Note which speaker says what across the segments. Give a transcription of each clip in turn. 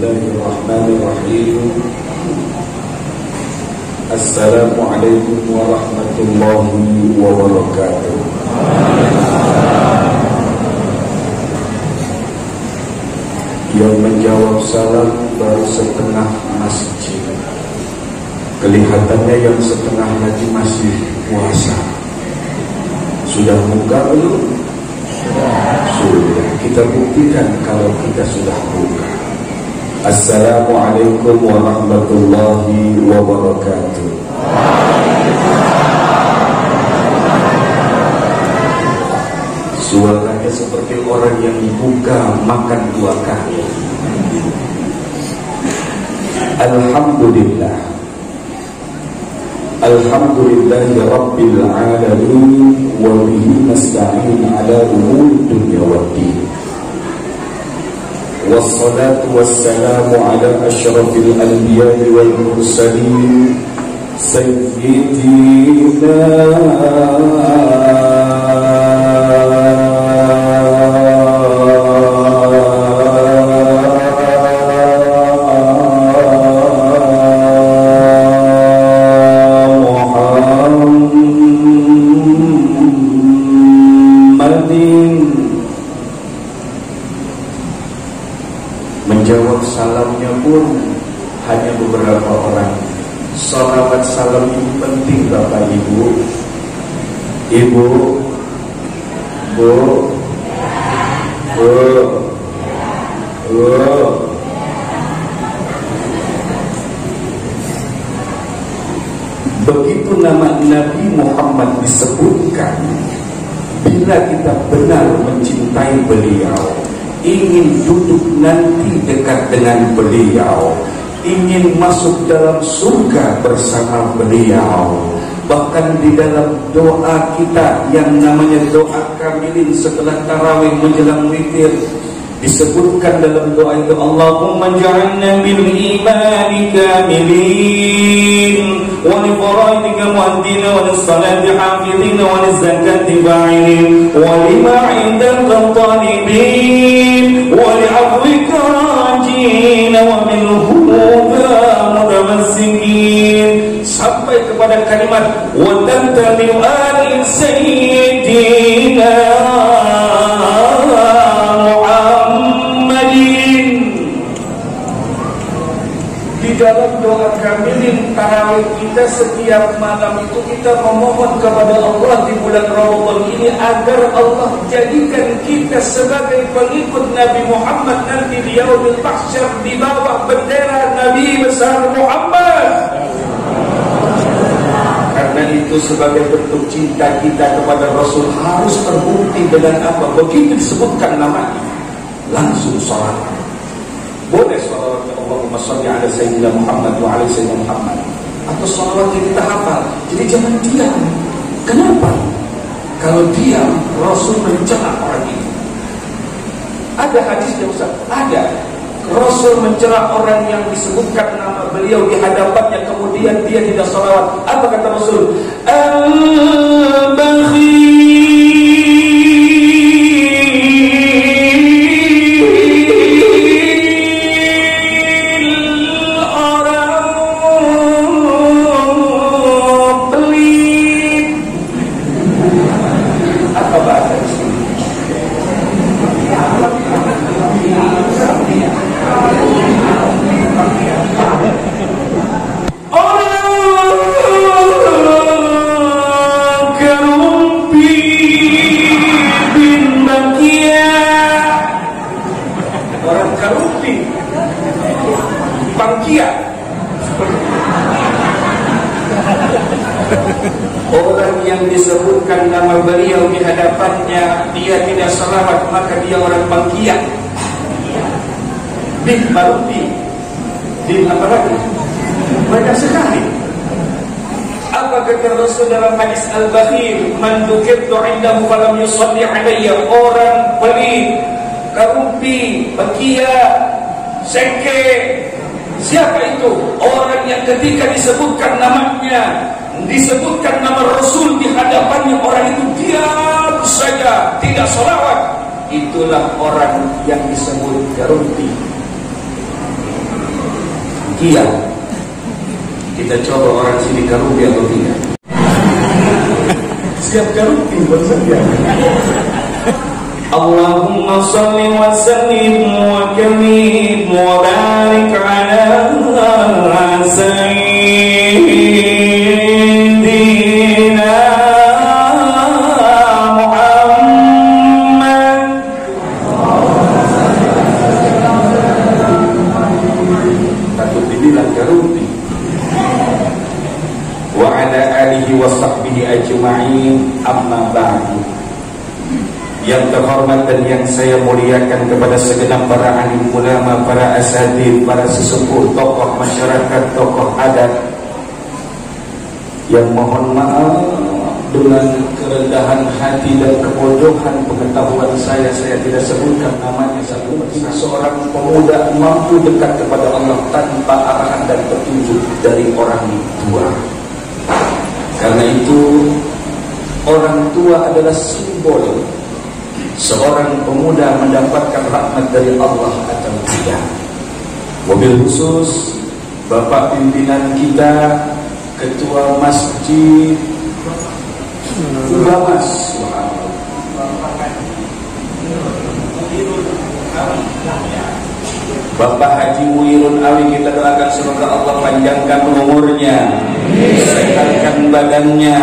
Speaker 1: Bismillahirrahmanirrahim. Assalamualaikum warahmatullahi wabarakatuh. Yang menjawab salam baru setengah masjid. Kelihatannya yang setengah lagi masih puasa. Sudah buka belum? Sudah. Kita buktikan kalau kita sudah buka. Assalamualaikum warahmatullahi wabarakatuh. Suaranya seperti orang yang buka makan dua kali. Alhamdulillah. Alhamdulillahi Rabbil Alamin. Wa bihi nasta'in ala umuri dunya waddin. Wassalatu wassalamu ala asyrafil anbiya'i wal mursalin Sayyidina menjawab salamnya pun hanya beberapa orang. Salawat salam itu penting Bapak Ibu. Ibu, Bu, Bu, Bu. Begitu nama Nabi Muhammad disebutkan, bila kita benar mencintai beliau, ingin duduk nanti dekat dengan beliau, ingin masuk dalam surga bersama beliau, bahkan di dalam doa kita yang namanya doa kamilin setelah tarawih menjelang witir, disebutkan dalam doa itu, Allahumma ja'alna bil imani kamilin wa li faraidika muaddina wa lis salati hafidina wa liz zakati fa'ilin wa lima 'indaka talibin wa li 'afwika rajina wa min huda mutamassikin, sampai kepada kalimat wa tantami ali sayyidina dalam doa kamilin tarawih kita setiap malam itu kita memohon kepada Allah di bulan Ramadan ini agar Allah jadikan kita sebagai pengikut Nabi Muhammad nanti di yaumil mahsyar di bawah bendera Nabi besar Muhammad. Karena itu sebagai bentuk cinta kita kepada Rasul harus terbukti dengan apa? Begitu disebutkan namanya langsung salat. Boleh salawat Allahumma sholli ala sayyidina Muhammad wa ala sayyidina Muhammad, atau salawat yang kita hafal. Jadi jangan diam. Kenapa? Kalau diam, Rasul mencela orang itu. Ada hadisnya Ustaz? Ada. Rasul mencela orang yang disebutkan nama beliau di hadapannya, kemudian dia tidak salawat. Apa kata Rasul? Al-Bakhil. Orang yang disebutkan nama beliau di hadapannya dia tidak salawat, maka dia orang bangkiat. Bin baruti, bin apa lagi? Banyak sekali. Apa kata Rasul dalam hadis Al-Bakhil? Man dzukirtu 'indahu falam yusalli 'alayya. Orang pelit, karumpi, bangkiat, sengke. Siapa itu? Orang yang ketika disebutkan namanya, disebutkan nama Rasul di hadapannya, orang itu diam saja, tidak salawat. Itulah orang yang disebut garunti. Kia. Kita coba orang sini karubi atau tidak. Siap karubi maksudnya. Allahumma salli wa sallim wa karim wa barik ala sayyidina Muhammad. Takut dibilang karubi. Wa ala alihi wa sahbihi ajma'in, amma ba'du. Yang terhormat dan yang saya muliakan kepada segenap para alim ulama, para asatidz, para sesepuh, tokoh masyarakat, tokoh adat, yang mohon maaf dengan kerendahan hati dan kebodohan pengetahuan saya tidak sebutkan namanya satu persatu. Seorang pemuda mampu dekat kepada Allah tanpa arahan dan petunjuk dari orang tua. Karena itu orang tua adalah simbol seorang pemuda mendapatkan rahmat dari Allah atau tidak. Wabil khusus Bapak pimpinan kita, Ketua Masjid Ubamas, Bapak Haji Muirun Ali, kita doakan semoga Allah panjangkan umurnya, sehatkan badannya,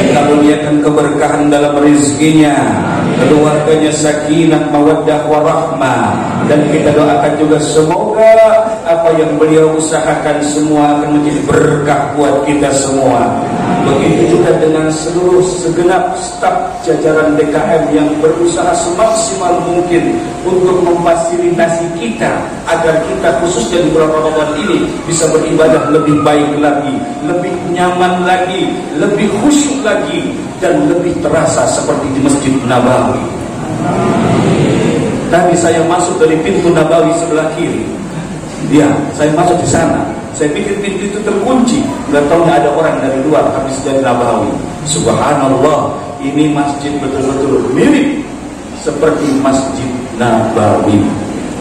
Speaker 1: kita muliakan keberkahan dalam rezekinya, keluarganya sakinah, mawaddah, warahmah. Dan kita doakan juga semoga apa yang beliau usahakan semua akan menjadi berkah buat kita semua. Begitu juga dengan seluruh segenap staf jajaran DKM yang berusaha semaksimal mungkin untuk memfasilitasi kita agar kita khususnya di bulan Ramadan ini bisa beribadah lebih baik lagi, lebih nyaman lagi, lebih khusyuk lagi, dan lebih terasa seperti di Masjid Nabawi. Tadi saya masuk dari pintu Nabawi sebelah kiri. Ya, saya masuk di sana. Saya pikir pintu itu terkunci, nggak tahu ada orang dari luar habis dari Nabawi. Subhanallah, ini masjid betul-betul mirip seperti Masjid Nabawi.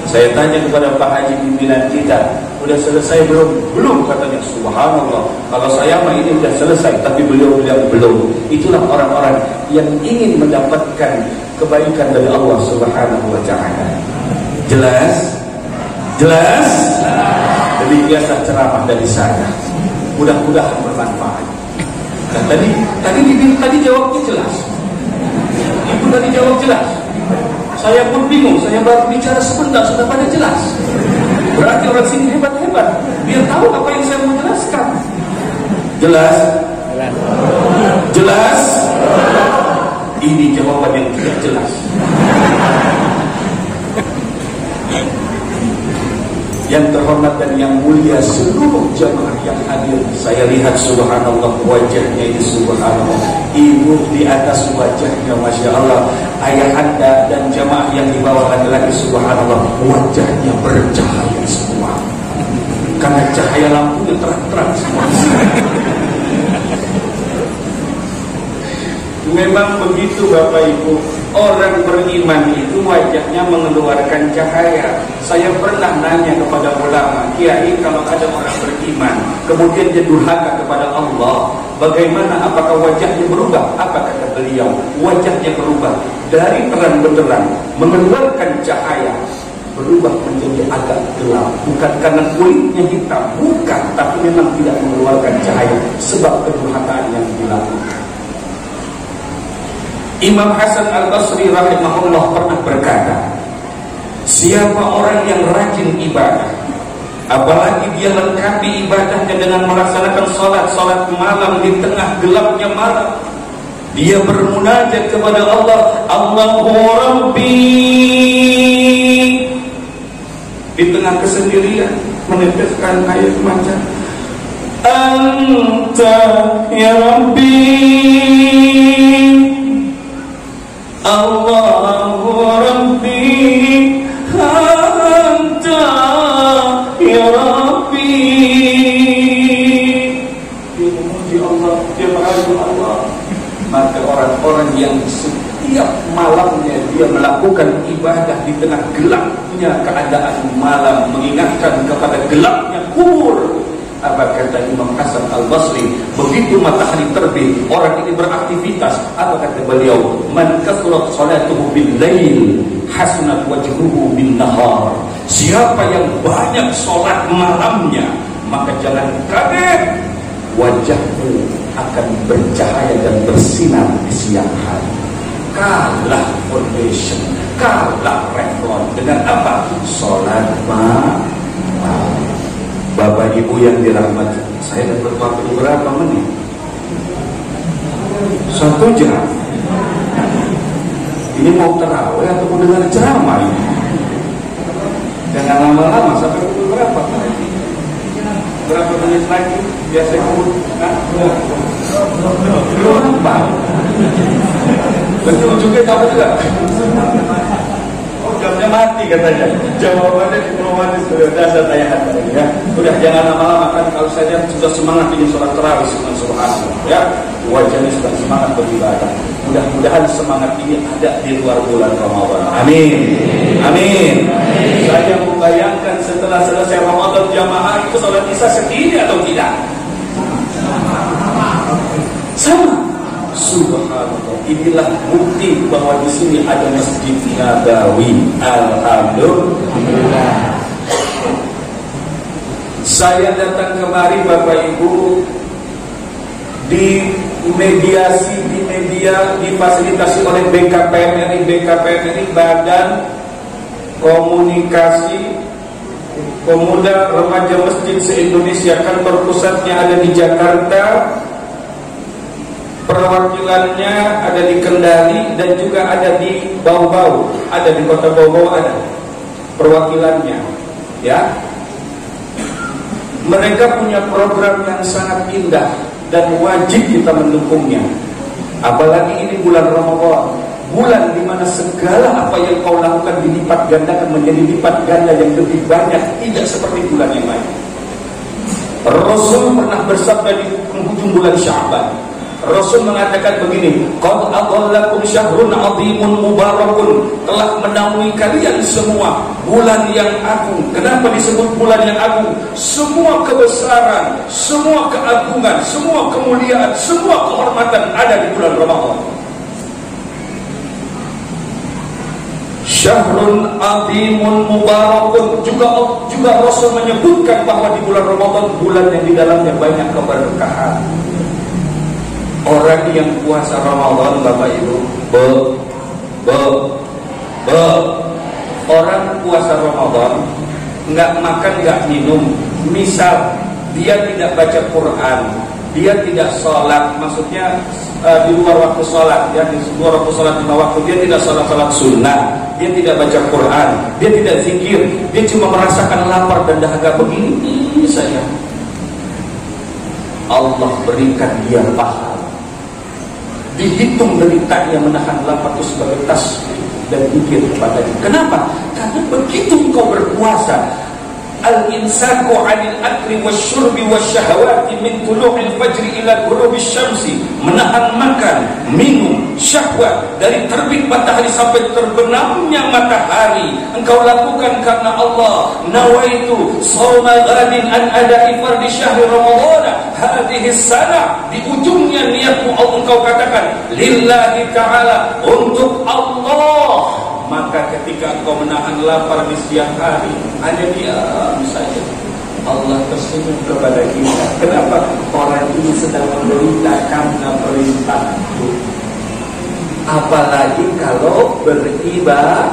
Speaker 1: Saya tanya kepada Pak Haji pimpinan kita, udah selesai belum? Belum, katanya. Subhanallah, kalau saya mah ini udah selesai, tapi beliau bilang belum. Itulah orang-orang yang ingin mendapatkan kebaikan dari Allah Subhanahu wa Ta'ala. Jelas? Jelas? Lebih biasa ceramah dari saya. Mudah-mudahan bermanfaat. Dan tadi jawabnya jelas. Ibu tadi jawab jelas. Saya pun bingung, saya baru bicara sebentar sudah pada jelas. Berarti orang sini hebat-hebat. Dia tahu apa yang saya mau jelaskan. Jelas? Jelas? Ini jawaban yang tidak jelas. Yang terhormat dan yang mulia seluruh jamaah yang hadir, saya lihat subhanallah wajahnya ini subhanallah, ibu di atas wajahnya masya Allah, ayah anda dan jamaah yang di bawah laki-laki subhanallah wajahnya bercahaya semua karena cahaya lampunya terang-terang semua. Memang begitu Bapak Ibu, orang beriman itu wajahnya mengeluarkan cahaya. Saya pernah nanya kepada ulama, Kiai, kalau ada orang beriman kemudian dia durhaka kepada Allah, bagaimana, apakah wajahnya berubah? Apa kata beliau? Wajahnya berubah dari terang benderang mengeluarkan cahaya berubah menjadi agak gelap, bukan karena kulitnya hitam, bukan, tapi memang tidak mengeluarkan cahaya sebab kedurhakaan yang dilakukan. Imam Hasan Al-Basri rahimahullah pernah berkata, siapa orang yang rajin ibadah, apalagi dia lengkapi ibadahnya dengan melaksanakan salat malam di tengah gelapnya malam, dia bermunajat kepada Allah, Allahu Rabbi, di tengah kesendirian meneteskan air mata, Anta ya Rabbi, Allahu Rabbi, Anta ya Rabbi. Dia memuji Allah, dia mengagumi Allah. Maka orang-orang yang setiap malamnya dia melakukan ibadah di tengah gelapnya keadaan malam, mengingatkan kepada gelapnya kubur, kata Imam Hasan Al-Basri, begitu matahari terbit, orang ini beraktivitas. Apa kata beliau? Man kathrat salatuhu bil lail, hasunat wajhuhu bin nahar. Siapa yang banyak sholat malamnya, maka jangan kaget, wajahmu akan bercahaya dan bersinar di siang hari. Kalah foundation, kalah revlon dengan apa? Sholat malam. Bapak Ibu yang dirahmati, saya dapat waktu berapa menit? 1 jam. Ini mau terawih atau mau dengar ceramah ini? Jangan lama-lama, sampai pukul berapa? Berapa menit lagi? Biasa kamu berapa? Betul juga, kamu juga. Oh, jamnya mati katanya. Jawabannya diplomatis, sudah dasar tayahan tadi ya. Udah jangan lama-lama, kan kalau saya sudah semangat ingin sholat tarawih dengan subhanallah ya. Wajahnya sudah semangat beribadah. Mudah-mudahan semangat ini ada di luar bulan Ramadan. Amin. Amin. Saya membayangkan setelah selesai Ramadan jamaah itu sholat isya segini atau tidak? Sama. Subhanallah. Inilah bukti bahwa di sini ada Masjid Nabawi. Alhamdulillah. Saya datang kemari Bapak Ibu difasilitasi oleh BKPMRI. BKPMRI Badan Komunikasi Pemuda Remaja Masjid se-Indonesia. Kantor pusatnya ada di Jakarta, perwakilannya ada di Kendari dan juga ada di Bau-Bau, ada di kota Bau-Bau ada perwakilannya ya. Mereka punya program yang sangat indah dan wajib kita mendukungnya. Apalagi ini bulan Ramadan, bulan di mana segala apa yang kau lakukan dilipat gandakan menjadi lipat ganda yang lebih banyak, tidak seperti bulan yang lain. Rasul pernah bersabda di penghujung bulan Sya'ban. Rasul mengatakan begini, qad adallakum syahrun 'azimun mubarakun, telah menaungi kalian semua bulan yang agung. Kenapa disebut bulan yang agung? Semua kebesaran, semua keagungan, semua kemuliaan, semua kehormatan ada di bulan Ramadan. Syahrun 'azimun mubarakun, juga Rasul menyebutkan bahwa di bulan Ramadan bulan yang di dalamnya banyak keberkahan. Orang yang puasa Ramadan Bapak Ibu, orang puasa Ramadan nggak makan nggak minum, misal dia tidak baca Quran, dia tidak sholat, maksudnya di luar waktu sholat ya, di luar waktu sholat 5 waktu dia tidak sholat sunnah, dia tidak baca Quran, dia tidak zikir, dia cuma merasakan lapar dan dahaga begini saja, Allah berikan dia pahala. Dihitung deritanya menahan lapar itu sebagai tasbih dan zikir kepadanya. Kenapa? Karena begitu engkau berpuasa, al-insaku 'anil akli wasyurbi wasyahawati min tulu'il fajri ila ghurubi syamsi, menahan makan, minum, syahwat dari terbit matahari sampai terbenamnya matahari. Engkau lakukan karena Allah. Nawaitu shauma ghadin an ada'i fardhi syahri ramadhan hadhihi sana. Di ujungnya niatmu engkau katakan lillahi ta'ala, untuk Allah. Maka ketika engkau menahan lapar di siang hari, hanya diam saja, Allah tersenyum kepada kita. Kenapa? Orang ini sedang menderita karena perintah. Apalagi kalau beribadah,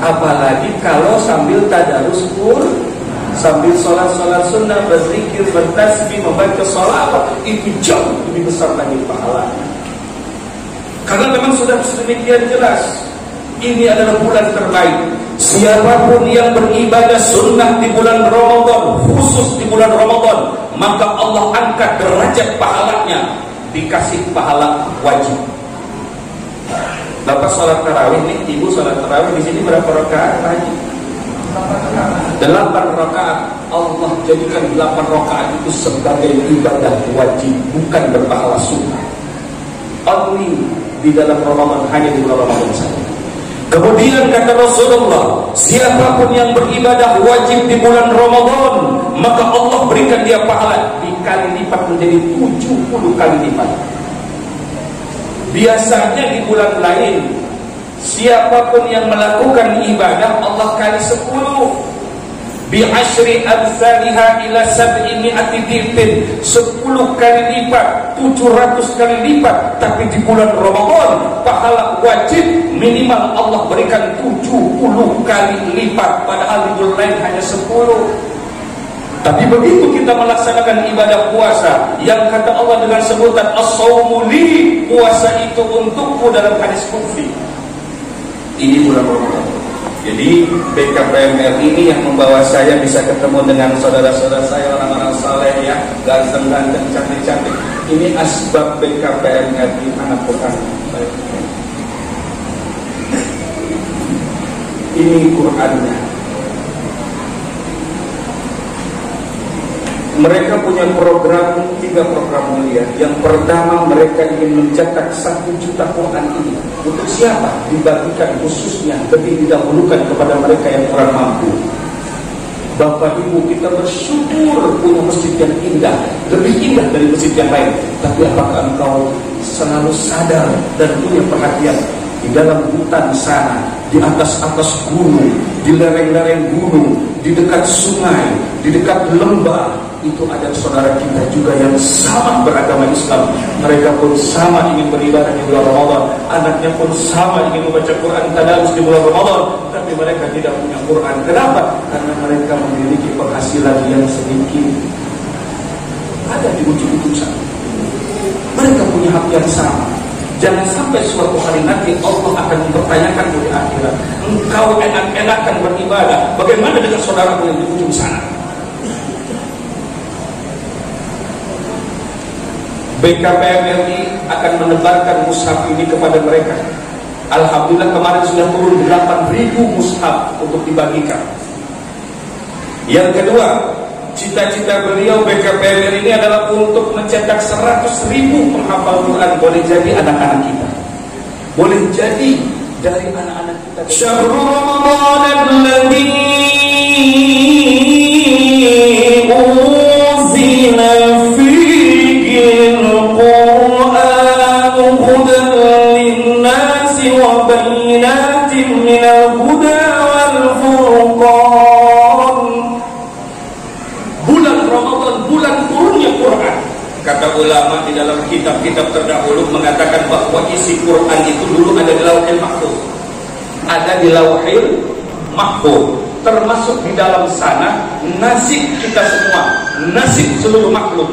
Speaker 1: apalagi kalau sambil tadarus Quran, sambil sholat sunnah, berzikir, bertasbih, membaca sholawat, itu jauh lebih besar lagi pahalanya. Karena memang sudah sedemikian jelas, ini adalah bulan terbaik. Siapapun yang beribadah sunnah di bulan Ramadan, khusus di bulan Ramadan, maka Allah angkat derajat pahalanya, dikasih pahala wajib. Bapak sholat tarawih nih, ibu sholat tarawih di sini berapa rakaat lagi? 8 rakaat. Allah jadikan 8 rakaat itu sebagai ibadah wajib, bukan berpahala sunnah. Only di dalam Ramadan, hanya di bulan Ramadan saja. Kemudian kata Rasulullah, siapapun yang beribadah wajib di bulan Ramadan, maka Allah berikan dia pahala kali lipat menjadi 70 kali lipat. Biasanya di bulan lain, siapapun yang melakukan ibadah Allah kali 10. Bi'ashri amsalha ila 700 dhifin, 10 kali lipat, 700 kali lipat. Tapi di bulan Ramadan pahala wajib minimal Allah berikan 70 kali lipat, padahal di bulan lain hanya 10. Tapi begitu kita melaksanakan ibadah puasa yang kata Allah dengan sebutan as-shaumu li, puasa itu untukku dalam hadis qudsi, ini bulan Ramadan. Jadi BKPM ini yang membawa saya bisa ketemu dengan saudara-saudara saya, orang-orang saleh ya, ganteng-ganteng, cantik-cantik. Ini asbab BKPM anak Quran. Ini Qurannya. Mereka punya program, 3 program mulia. Yang pertama, mereka ingin mencetak 1 juta Quran ini. Untuk siapa? Dibagikan khususnya, lebih didahulukan kepada mereka yang kurang mampu. Bapak Ibu, kita bersyukur punya masjid yang indah, lebih indah dari masjid yang lain. Tapi apakah engkau selalu sadar dan punya perhatian? Di dalam hutan sana, di atas gunung, di lereng-lereng gunung, di dekat sungai, di dekat lembah, itu ada saudara kita juga yang sama beragama Islam. Mereka pun sama ingin beribadah di bulan Ramadan. Anaknya pun sama ingin membaca Quran tadarus di bulan Ramadan. Tapi mereka tidak punya Quran. Kenapa? Karena mereka memiliki penghasilan yang sedikit. Ada di ujung-ujung sana. Mereka punya hak yang sama. Jangan sampai suatu hari nanti Allah akan mempertanyakan di akhirat, engkau enak-enakan beribadah, bagaimana dengan saudaramu yang di ujung sana? BKPM RI akan menebarkan mushaf ini kepada mereka. Alhamdulillah kemarin sudah turun 8.000 mushaf untuk dibagikan. Yang kedua, cita-cita beliau BKPM ini adalah untuk mencetak 100.000 penghafal Quran. Boleh jadi anak-anak kita, boleh jadi dari anak-anak kita. Syahrul Ramadan alladzi unzila fihi al-Qur'an hudan lin-nasi wa bayyinatin minal huda wal furqan. Bulan turunnya Quran. Kata ulama di dalam kitab-kitab terdahulu mengatakan bahwa isi Quran itu dulu ada di Lauhil Mahfuz. Ada di Lauhil Mahfuz. Termasuk di dalam sana nasib kita semua, nasib seluruh makhluk,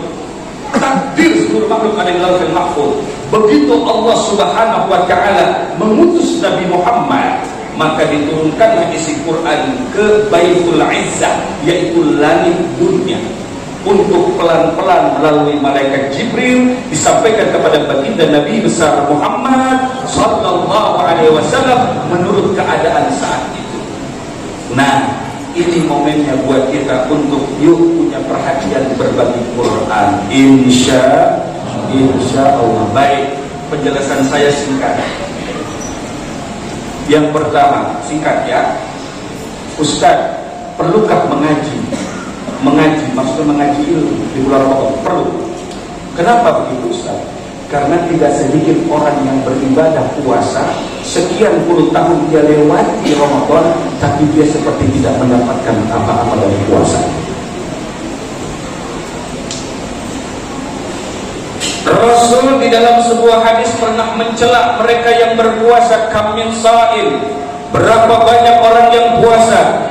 Speaker 1: takdir seluruh makhluk ada di Lauhil Mahfuz. Begitu Allah Subhanahu wa taala mengutus Nabi Muhammad, maka diturunkanlah isi Quran ke Baitul Izzah, yaitu langit dunia, untuk pelan-pelan melalui malaikat Jibril disampaikan kepada baginda Nabi besar Muhammad sallallahu alaihi wasallam menurut keadaan saat itu. Nah, ini momennya buat kita untuk yuk punya perhatian berbagi Quran. Insya Allah. Baik, penjelasan saya singkat. Yang pertama, singkat ya, Ustaz, perlukah mengaji, maksudnya mengaji ilmu di bulan Ramadan? Perlu. Kenapa begitu Ustaz? Karena tidak sedikit orang yang beribadah puasa sekian puluh tahun dia lewati Ramadan, tapi dia seperti tidak mendapatkan apa-apa dari puasa. Rasul di dalam sebuah hadis pernah mencela mereka yang berpuasa, kam min sha'im, berapa banyak orang yang puasa,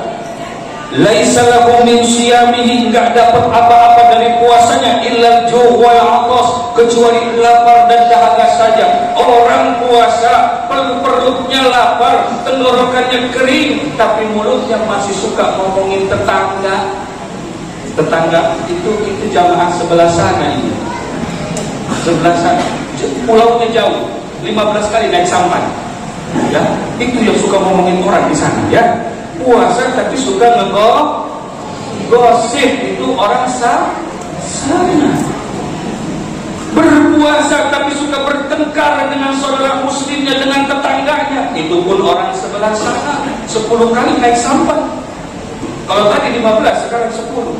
Speaker 1: laisa lahu min siyamihi, enggak dapat apa-apa dari puasanya, illa al-ju' wal 'atas, kecuali lapar dan dahaga saja. Orang puasa perutnya lapar, tenggorokannya kering, tapi mulutnya masih suka ngomongin tetangga. Tetangga itu jamaah sebelah sana ini. Sebelah sana, pulaunya jauh, 15 kali naik sampan. Ya, itu yang suka ngomongin orang di sana ya. Puasa tapi suka ngegosip, itu orang sana. Berpuasa tapi suka bertengkar dengan saudara muslimnya, dengan tetangganya, itu pun orang sebelah sana. 10 kali naik sampan. Kalau tadi 15, sekarang 10.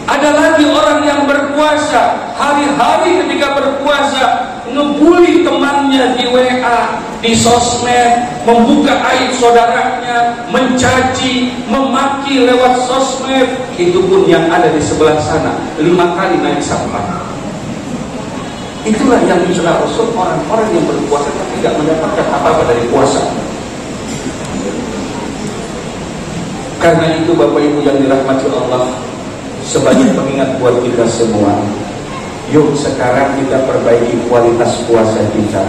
Speaker 1: Ada lagi orang yang berpuasa, hari-hari ketika berpuasa ngebully temannya di WA, di sosmed, membuka aib saudaranya, mencaci, memaki lewat sosmed. Itu pun yang ada di sebelah sana 5 kali naik sampah. Itulah yang dicela Rasul, orang-orang yang berpuasa tapi tidak mendapatkan apa-apa dari puasa. Karena itu Bapak Ibu yang dirahmati Allah, sebagai pengingat buat kita semua, yuk sekarang kita perbaiki kualitas puasa kita.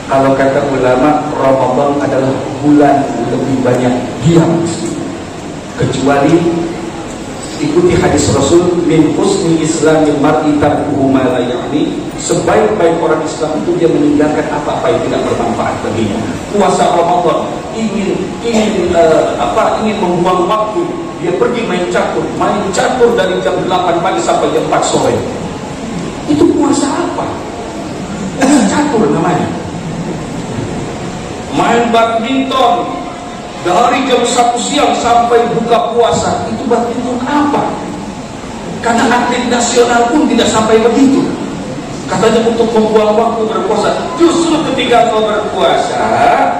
Speaker 1: Kalau kata ulama, Ramadan adalah bulan lebih banyak diam, kecuali ikuti hadis Rasul, min husni islamil mar'i tarkuhu ma la ya'ni. Sebaik-baik orang Islam itu dia meninggalkan apa-apa yang tidak bermanfaat baginya. Puasa Ramadan ingin membuang waktu, dia pergi main catur dari jam 8 pagi sampai jam 4 sore. Itu puasa apa? Puasa catur namanya. Main badminton dari jam 1 siang sampai buka puasa. Itu badminton apa? Karena atlet nasional pun tidak sampai begitu. Katanya untuk membuang waktu berpuasa. Justru ketika kau berpuasa,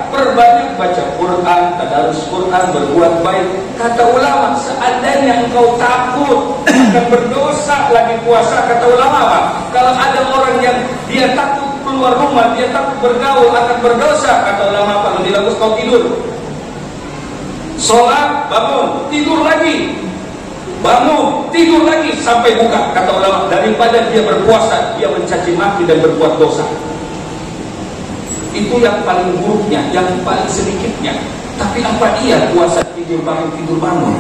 Speaker 1: perbanyak baca Quran, tadarus Quran, berbuat baik. Kata ulama, seandainya engkau takut akan berdosa lagi puasa, kata ulama apa? Kalau ada orang yang dia takut keluar rumah, dia takut bergaul akan berdosa, kata ulama apa? Lebih bagus kau tidur. Sholat, bangun, tidur lagi. Bangun, tidur lagi sampai buka, kata ulama, daripada dia berpuasa, dia mencaci maki dan berbuat dosa. Itu yang paling buruknya, yang paling sedikitnya. Tapi apa iya puasa tidur bangun?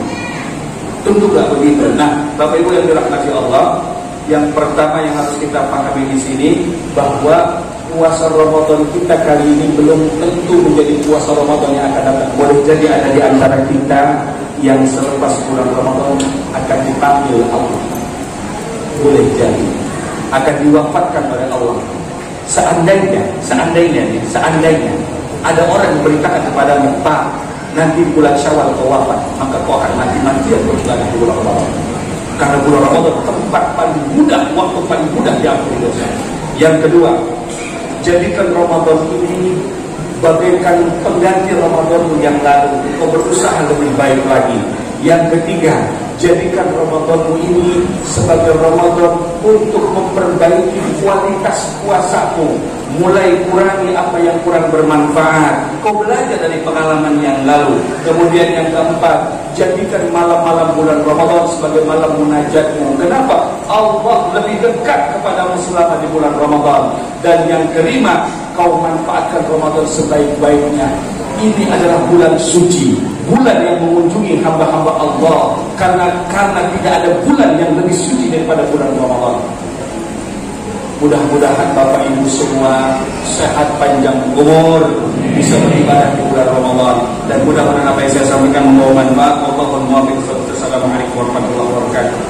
Speaker 1: Tentu gak begitu. Nah, Bapak Ibu yang dirahmati Allah, yang pertama yang harus kita pahami di sini bahwa puasa Ramadan kita kali ini belum tentu menjadi puasa Ramadan yang akan datang. Boleh jadi ada di antara kita yang selepas bulan Ramadan akan dipanggil Allah. Boleh jadi akan diwafatkan oleh Allah. Seandainya ada orang yang beritakan kepadamu, Pak, nanti bulan Syawal kau wafat, maka kau akan mati-matian berjalan di bulan Ramadan. Karena bulan Ramadan tempat paling mudah, waktu paling mudah diampuni dosa. Yang kedua, jadikan Ramadan ini bagaikan pengganti Ramadan yang lalu. Kau berusaha lebih baik lagi. Yang ketiga, jadikan Ramadanmu ini sebagai Ramadan untuk memperbaiki kualitas puasamu. Mulai kurangi apa yang kurang bermanfaat. Kau belajar dari pengalaman yang lalu. Kemudian yang keempat, jadikan malam-malam bulan Ramadan sebagai malam munajatmu. Kenapa? Allah lebih dekat kepadamu selama di bulan Ramadan. Dan yang kelima, kau manfaatkan Ramadan sebaik-baiknya. Ini adalah bulan suci, bulan yang mengunjungi hamba-hamba Allah. Karena tidak ada bulan yang lebih suci daripada bulan Ramadan. Mudah-mudahan Bapak Ibu semua sehat panjang umur, bisa beribadah di bulan Ramadan. Dan mudah-mudahan apa yang saya sampaikan membawa manfaat. Wallahul muwaffiq. Assalamualaikum warahmatullahi wabarakatuh.